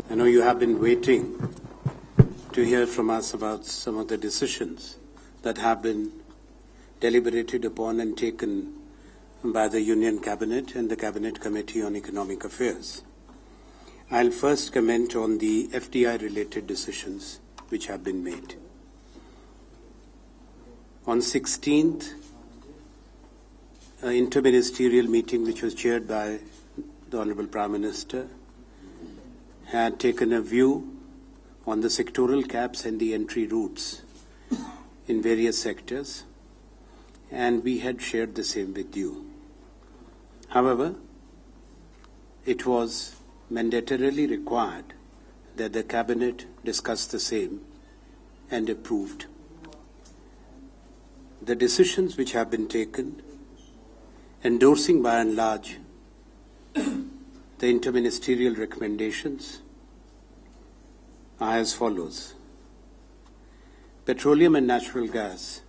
I know you have been waiting to hear from us about some of the decisions that have been deliberated upon and taken by the Union Cabinet and the Cabinet Committee on Economic Affairs. I'll first comment on the FDI-related decisions which have been made. On 16th, an interministerial meeting which was chaired by the Honorable Prime Minister had taken a view on the sectoral caps and the entry routes in various sectors, and we had shared the same with you. However, it was mandatorily required that the Cabinet discuss the same and approved. The decisions which have been taken, endorsing by and large the interministerial recommendations, are as follows. Petroleum and natural gas.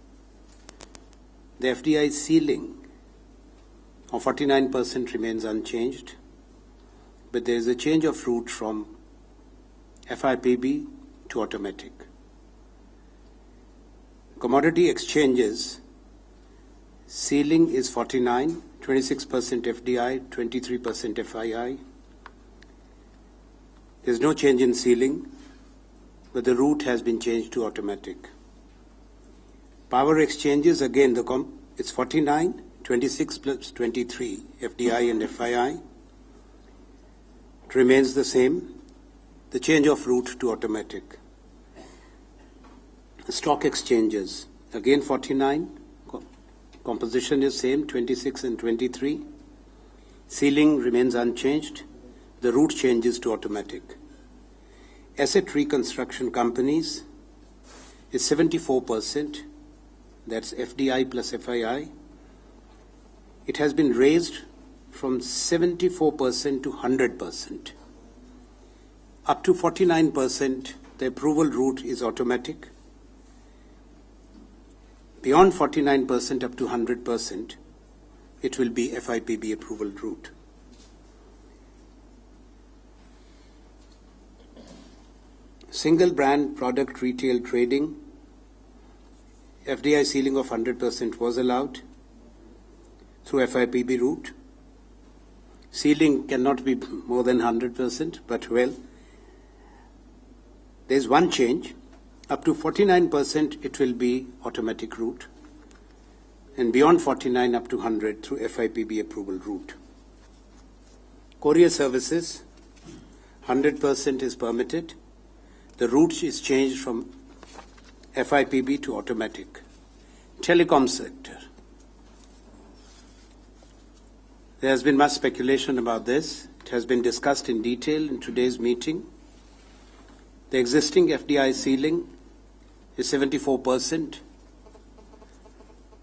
The FDI ceiling of 49% remains unchanged, but there is a change of route from FIPB to automatic. Commodity exchanges, ceiling is 49, 26% FDI, 23% FII. There is no change in ceiling, but the route has been changed to automatic. Power exchanges, again, it's 49, 26 plus 23, FDI and FII. It remains the same. The change of route to automatic. Stock exchanges, again 49. Composition is same, 26 and 23. Ceiling remains unchanged. The route changes to automatic. Asset reconstruction companies is 74%. That's FDI plus FII. It has been raised from 74% to 100%. Up to 49%, the approval route is automatic. Beyond 49% up to 100%, it will be FIPB approval route. Single brand product retail trading, FDI ceiling of 100% was allowed through FIPB route. Ceiling cannot be more than 100%, but well, there is one change. Up to 49%, it will be automatic route, and beyond 49 up to 100 through FIPB approval route. Courier services, 100% is permitted. The route is changed from FIPB to automatic. Telecom sector. There has been much speculation about this. It has been discussed in detail in today's meeting. The existing FDI ceiling is 74%,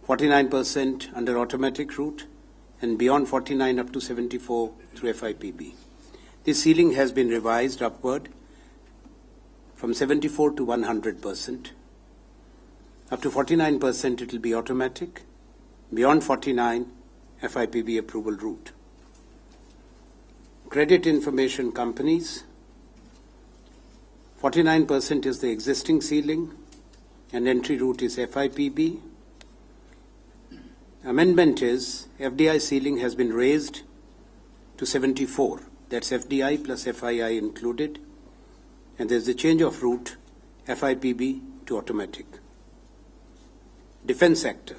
49% under automatic route, and beyond 49 up to 74 through FIPB. This ceiling has been revised upward from 74 to 100%. Up to 49% it will be automatic. Beyond 49, FIPB approval route. Credit information companies, 49% is the existing ceiling, and entry route is FIPB. Amendment is FDI ceiling has been raised to 74. That's FDI plus FII included. And there's a change of route, FIPB to automatic. Defense sector.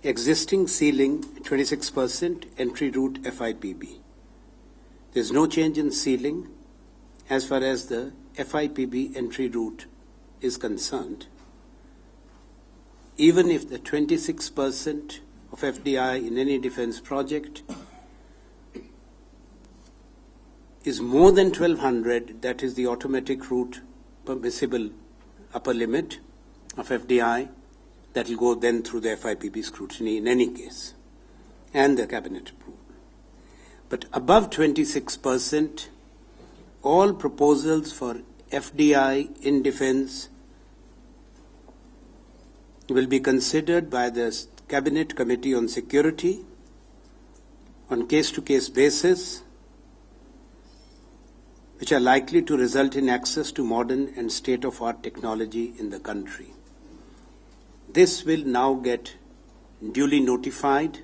Existing ceiling 26%, entry route FIPB. There's no change in ceiling as far as the FIPB entry route is concerned. Even if the 26% of FDI in any defense project is more than 1200, that is the automatic route permissible upper limit of FDI, that will go then through the FIPB scrutiny in any case, and the cabinet approval. But above 26%, all proposals for FDI in defense will be considered by the Cabinet Committee on Security on case-to-case basis which are likely to result in access to modern and state-of-art technology in the country. This will now get duly notified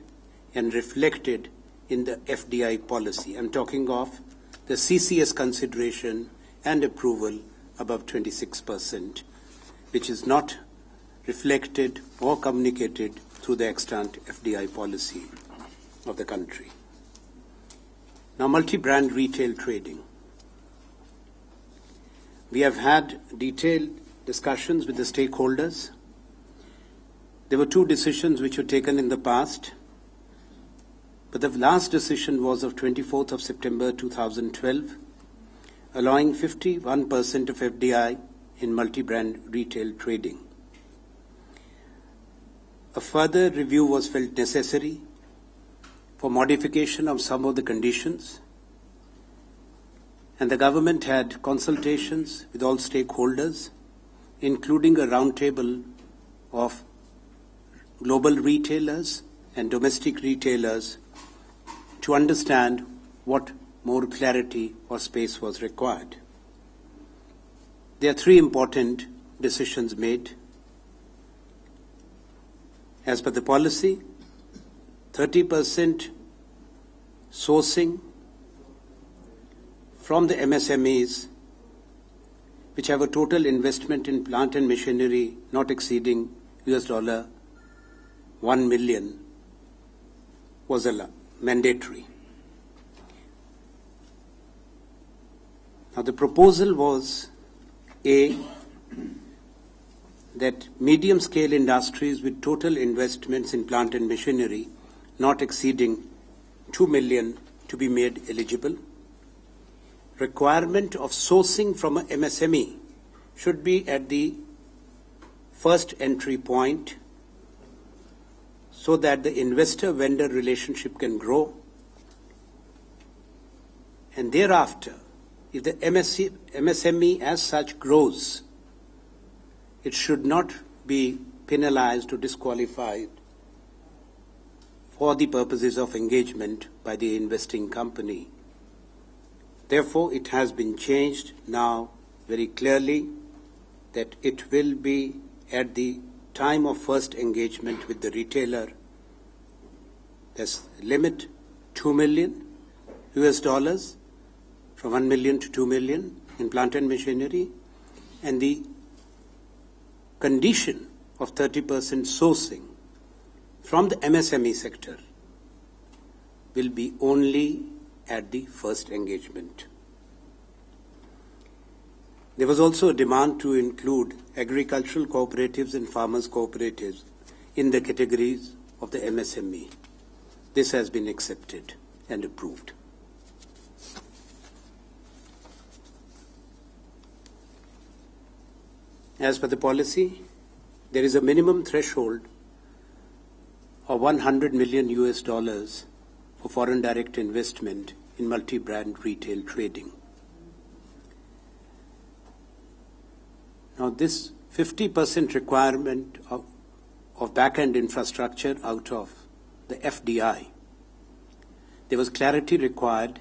and reflected in the FDI policy. I'm talking of the CCS consideration and approval above 26%, which is not reflected or communicated through the extant FDI policy of the country. Now, multi-brand retail trading. We have had detailed discussions with the stakeholders. There were 2 decisions which were taken in the past, but the last decision was of 24th of September 2012, allowing 51% of FDI in multi-brand retail trading. A further review was felt necessary for modification of some of the conditions, and the government had consultations with all stakeholders, including a roundtable of global retailers and domestic retailers to understand what more clarity or space was required. There are 3 important decisions made. As per the policy, 30% sourcing from the MSMEs which have a total investment in plant and machinery not exceeding $1 million was mandatory. Now the proposal was that medium-scale industries with total investments in plant and machinery not exceeding $2 million to be made eligible. Requirement of sourcing from an MSME should be at the first entry point so that the investor-vendor relationship can grow. And thereafter, if the MSME as such grows, it should not be penalized or disqualified for the purposes of engagement by the investing company. Therefore, it has been changed now very clearly that it will be at the time of first engagement with the retailer. There's limit $2 million from $1 million to $2 million in plant and machinery, and the condition of 30% sourcing from the MSME sector will be only at the first engagement. There was also a demand to include agricultural cooperatives and farmers' cooperatives in the categories of the MSME. This has been accepted and approved. As per the policy, there is a minimum threshold of $100 million for foreign direct investment in multi-brand retail trading. Now, this 50% requirement of back-end infrastructure out of the FDI, there was clarity required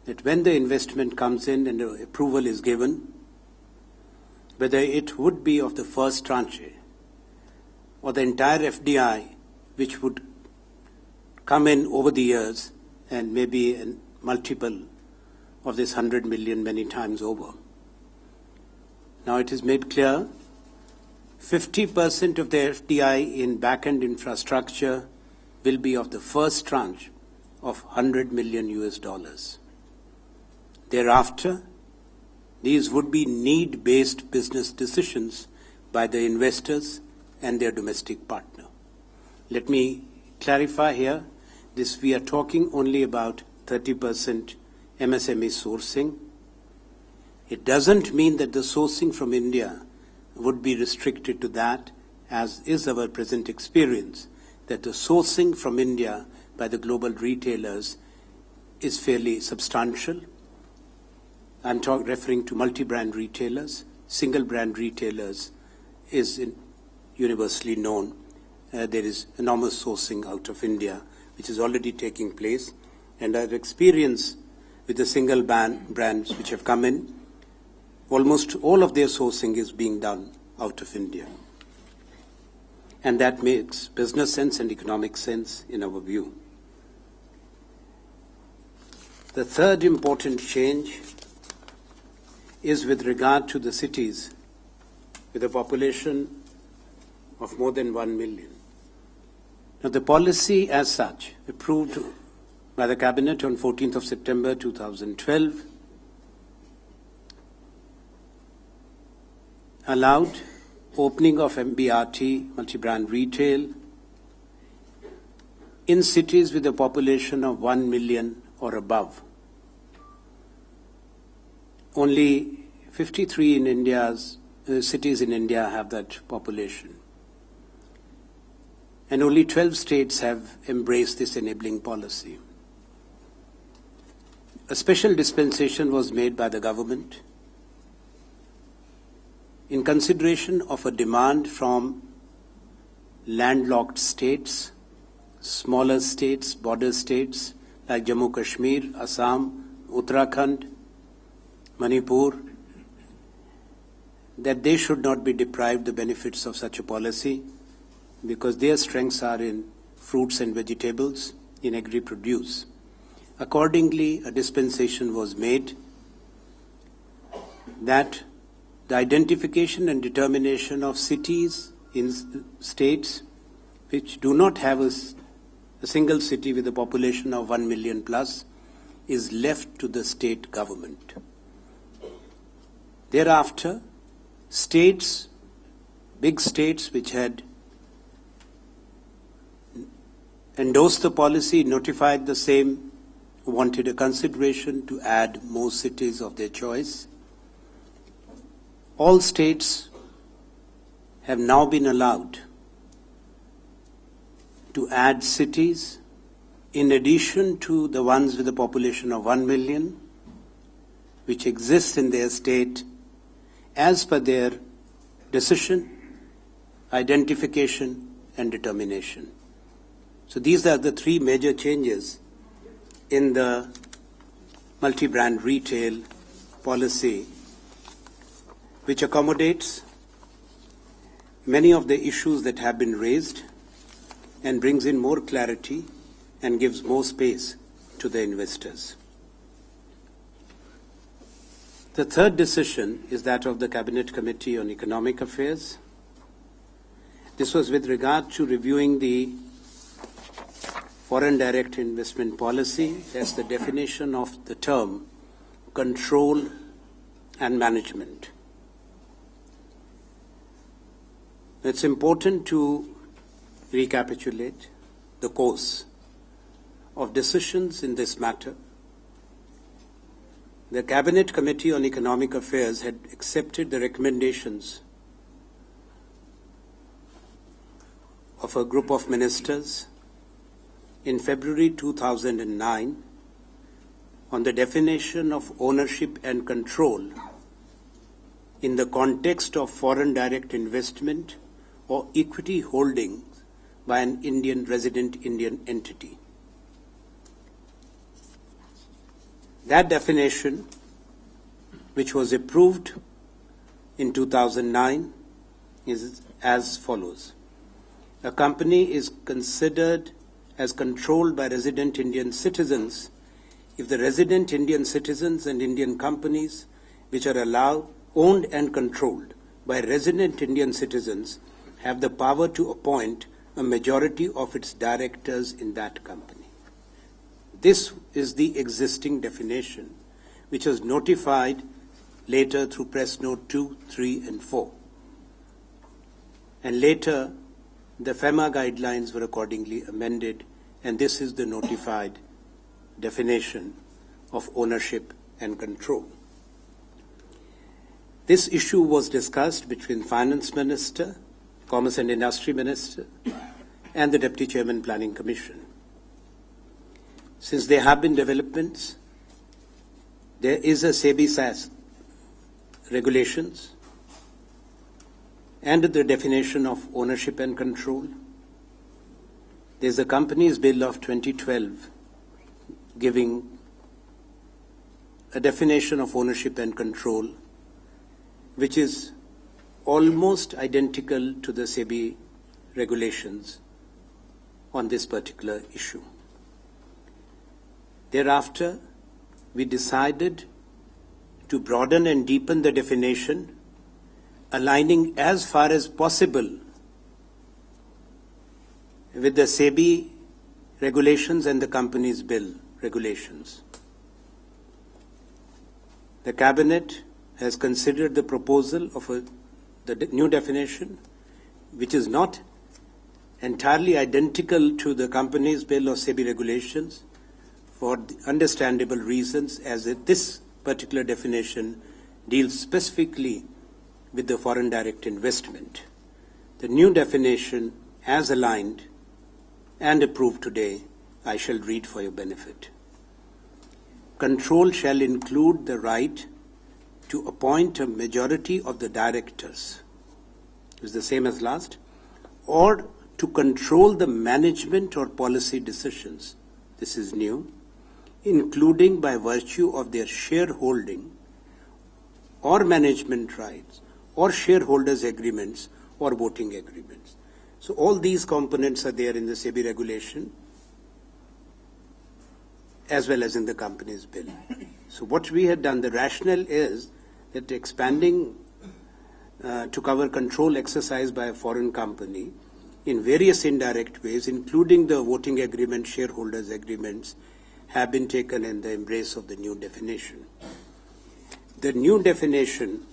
that when the investment comes in and the approval is given, whether it would be of the first tranche or the entire FDI, which would come in over the years and maybe a multiple of this 100 million many times over. Now it is made clear 50% of the FDI in back-end infrastructure will be of the first tranche of $100 million. Thereafter, these would be need-based business decisions by the investors and their domestic partner. Let me clarify here, we are talking only about 30% MSME sourcing. It doesn't mean that the sourcing from India would be restricted to that, as is our present experience, that the sourcing from India by the global retailers is fairly substantial. I'm referring to multi-brand retailers. Single-brand retailers is universally known. There is enormous sourcing out of India, which is already taking place. And our experience with the single brands which have come in. Almost all of their sourcing is being done out of India. And that makes business sense and economic sense in our view. The third important change is with regard to the cities with a population of more than 1 million. Now, the policy as such, approved by the Cabinet on 14th of September 2012, allowed opening of MBRT, multi-brand retail, in cities with a population of 1 million or above. Only 53 in India's cities in India have that population. And only 12 states have embraced this enabling policy. A special dispensation was made by the government in consideration of a demand from landlocked states, smaller states, border states like Jammu Kashmir, Assam, Uttarakhand, Manipur, that they should not be deprived the benefits of such a policy because their strengths are in fruits and vegetables, in agri-produce. Accordingly, a dispensation was made that the identification and determination of cities in states which do not have a single city with a population of 1 million plus is left to the state government. Thereafter, states, big states which had endorsed the policy, notified the same, wanted a consideration to add more cities of their choice. All states have now been allowed to add cities in addition to the ones with a population of 1 million, which exist in their state as per their decision, identification, and determination. So these are the three major changes in the multi-brand retail policy, which accommodates many of the issues that have been raised and brings in more clarity and gives more space to the investors. The third decision is that of the Cabinet Committee on Economic Affairs. This was with regard to reviewing the foreign direct investment policy as the definition of the term control and management. It's important to recapitulate the course of decisions in this matter. The Cabinet Committee on Economic Affairs had accepted the recommendations of a group of ministers in February 2009 on the definition of ownership and control in the context of foreign direct investment or equity holdings by an Indian resident Indian entity. That definition, which was approved in 2009, is as follows. A company is considered as controlled by resident Indian citizens if the resident Indian citizens and Indian companies which are owned and controlled by resident Indian citizens have the power to appoint a majority of its directors in that company. This is the existing definition, which was notified later through Press Note 2, 3, and 4. And later, the FEMA guidelines were accordingly amended, and this is the notified definition of ownership and control. This issue was discussed between Finance Minister, Commerce and Industry Minister, and the Deputy Chairman Planning Commission. Since there have been developments, there is a SEBI-SAS regulations and the definition of ownership and control. There's a Companies Bill of 2012 giving a definition of ownership and control which is almost identical to the SEBI regulations on this particular issue. Thereafter, we decided to broaden and deepen the definition, aligning as far as possible with the SEBI regulations and the Companies Bill regulations. The Cabinet has considered the proposal of the new definition, which is not entirely identical to the Companies Bill or SEBI regulations, for understandable reasons, as this particular definition deals specifically with the foreign direct investment. The new definition, as aligned and approved today, I shall read for your benefit. Control shall include the right to appoint a majority of the directors, is the same as last, or to control the management or policy decisions, this is new, including by virtue of their shareholding or management rights or shareholders' agreements or voting agreements. So all these components are there in the SEBI regulation as well as in the Companies Bill. So what we had done, the rationale is that expanding to cover control exercised by a foreign company in various indirect ways, including the voting agreement, shareholders' agreements, have been taken in the embrace of the new definition. The new definition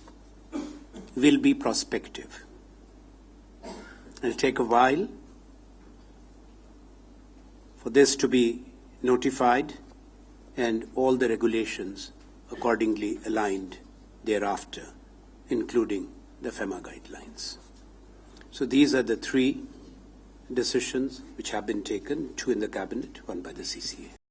will be prospective. It will take a while for this to be notified and all the regulations accordingly aligned thereafter, including the FEMA guidelines. So these are the three decisions which have been taken, two in the Cabinet, one by the CCA.